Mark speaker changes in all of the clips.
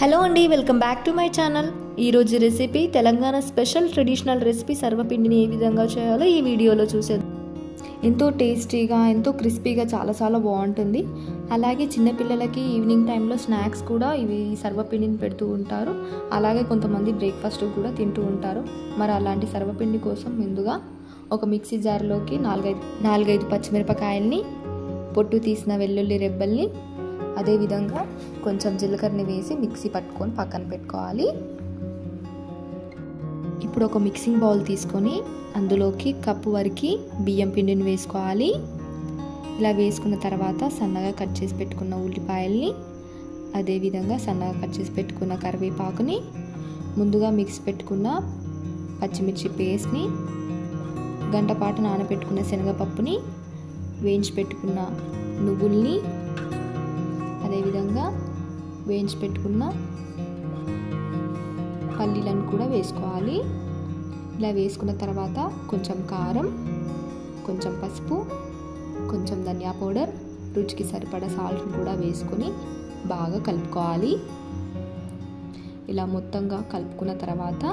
Speaker 1: Hello అండి, welcome back to my channel. ఈరోజు recipe Telangana special traditional recipe సర్వపిండిని ఏ విధంగా చేయాలో ఈ వీడియోలో చూసేద్దాం. ఎంతో టేస్టీగా, ఎంతో క్రిస్పీగా చాలా బాగుంటుంది. అలాగే చిన్నపిల్లలకి ఈవినింగ్ టైంలో స్నాక్స్ కూడా ఇవి సర్వపిండిని పెడుతూ ఉంటారు. అలాగే కొంతమంది బ్రేక్ఫాస్ట్ కూడా తింటూ ఉంటారు. మరి అలాంటి సర్వపిండి కోసం ముందుగా ఒక మిక్సీ జార్లోకి నాలుగైదు పచ్చిమిరపకాయల్ని, పొట్టు తీసిన వెల్లుల్లి రెబ్బల్ని, అదేవిధంగా కొంచెం జీలకర్రని వేసి మిక్సీ పట్టుకొని పక్కన పెట్టుకోవాలి. ఇప్పుడు ఒక మిక్సింగ్ బౌల్ తీసుకొని అందులోకి కప్పు వరకు బియ్యం పిండిని వేసుకోవాలి. ఇలా వేసుకున్న తర్వాత సన్నగా కట్ చేసి పెట్టుకున్న ఉల్లిపాయల్ని, అదేవిధంగా సన్నగా కట్ చేసి పెట్టుకున్న కరివేపాకుని, ముందుగా మిక్స్ పెట్టుకున్న పచ్చిమిర్చి పేస్ట్ని, గంట పాటు నానబెట్టుకున్న శనగపప్పుని, వేయించి పెట్టుకున్న నువ్వుల్ని, అదేవిధంగా వేయించి పెట్టుకున్న పల్లీలను కూడా వేసుకోవాలి. ఇలా వేసుకున్న తర్వాత కొంచెం కారం, కొంచెం పసుపు, కొంచెం ధనియా పౌడర్, రుచికి సరిపడా సాల్ట్ని కూడా వేసుకొని బాగా కలుపుకోవాలి. ఇలా మొత్తంగా కలుపుకున్న తర్వాత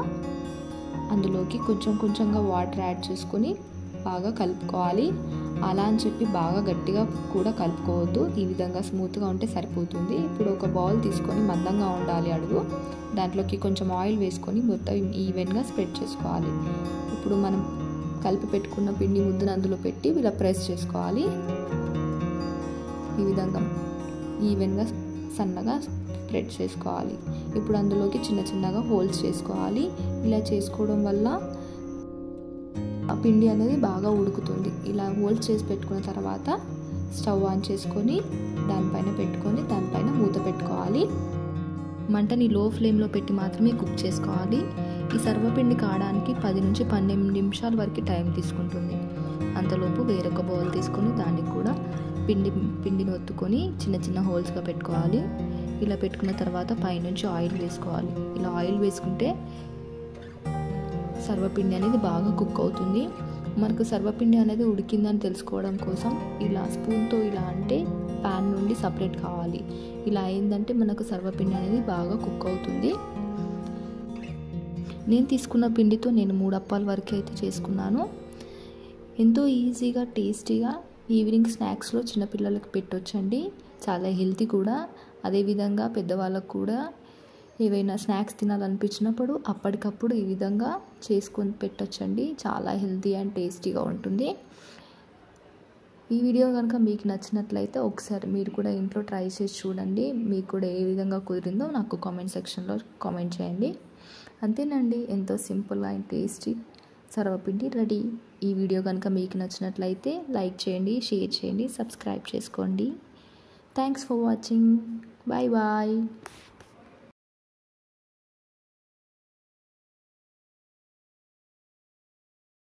Speaker 1: అందులోకి కొంచెంగా వాటర్ యాడ్ చేసుకొని బాగా కలుపుకోవాలి. అలా అని చెప్పి బాగా గట్టిగా కూడా కలుపుకోవద్దు. ఈ విధంగా స్మూత్గా ఉంటే సరిపోతుంది. ఇప్పుడు ఒక బౌల్ తీసుకొని మందంగా ఉండాలి అడుగు, దాంట్లోకి కొంచెం ఆయిల్ వేసుకొని మొత్తం ఈవెన్గా స్ప్రెడ్ చేసుకోవాలి. ఇప్పుడు మనం కలిపి పెట్టుకున్న పిండి ముద్దను అందులో పెట్టి ఇలా ప్రెస్ చేసుకోవాలి. ఈ విధంగా ఈవెన్గా సన్నగా స్ప్రెడ్ చేసుకోవాలి. ఇప్పుడు అందులోకి చిన్నగా హోల్స్ చేసుకోవాలి. ఇలా చేసుకోవడం వల్ల ఆ పిండి అనేది బాగా ఉడుకుతుంది. ఇలా హోల్స్ చేసి పెట్టుకున్న తర్వాత స్టవ్ ఆన్ చేసుకొని దానిపైన మూత పెట్టుకోవాలి. మంటని లో ఫ్లేమ్లో పెట్టి మాత్రమే కుక్ చేసుకోవాలి. ఈ సర్వపిండి కావడానికి 10 నుంచి 12 నిమిషాల వరకు టైం తీసుకుంటుంది. అంతలోపు వేరొక బౌల్ తీసుకొని దానికి కూడా పిండిని ఒత్తుకొని చిన్న హోల్స్గా పెట్టుకోవాలి. ఇలా పెట్టుకున్న తర్వాత పైనుంచి ఆయిల్ వేసుకోవాలి. ఇలా ఆయిల్ వేసుకుంటే సర్వపిండి అనేది బాగా కుక్ అవుతుంది. మనకు సర్వపిండి అనేది ఉడికిందని తెలుసుకోవడం కోసం ఇలా స్పూన్తో ఇలా అంటే ప్యాన్ నుండి సపరేట్ కావాలి. ఇలా అయిందంటే మనకు సర్వపిండి అనేది బాగా కుక్ అవుతుంది. నేను తీసుకున్న పిండితో నేను 3 అప్పాల వరకు అయితే చేసుకున్నాను. ఎంతో ఈజీగా, టేస్టీగా ఈవినింగ్ స్నాక్స్లో చిన్నపిల్లలకి పెట్టొచ్చండి. చాలా హెల్తీ కూడా. అదేవిధంగా పెద్దవాళ్ళకు కూడా ఏవైనా స్నాక్స్ తినాలనిపించినప్పుడు అప్పటికప్పుడు ఈ విధంగా చేసుకొని పెట్టొచ్చండి. చాలా హెల్తీ అండ్ టేస్టీగా ఉంటుంది. ఈ వీడియో కనుక మీకు నచ్చినట్లయితే ఒకసారి మీరు కూడా ఇంట్లో ట్రై చేసి చూడండి. మీకు కూడా ఏ విధంగా కుదిరిందో నాకు కామెంట్ సెక్షన్లో కామెంట్ చేయండి. అంతేనండి, ఎంతో simple and tasty sarvapindi ready. ఈ వీడియో కనుక మీకు నచ్చినట్లయితే లైక్ చేయండి, షేర్ చేయండి, సబ్స్క్రైబ్ చేసుకోండి. Thanks for watching. బాయ్.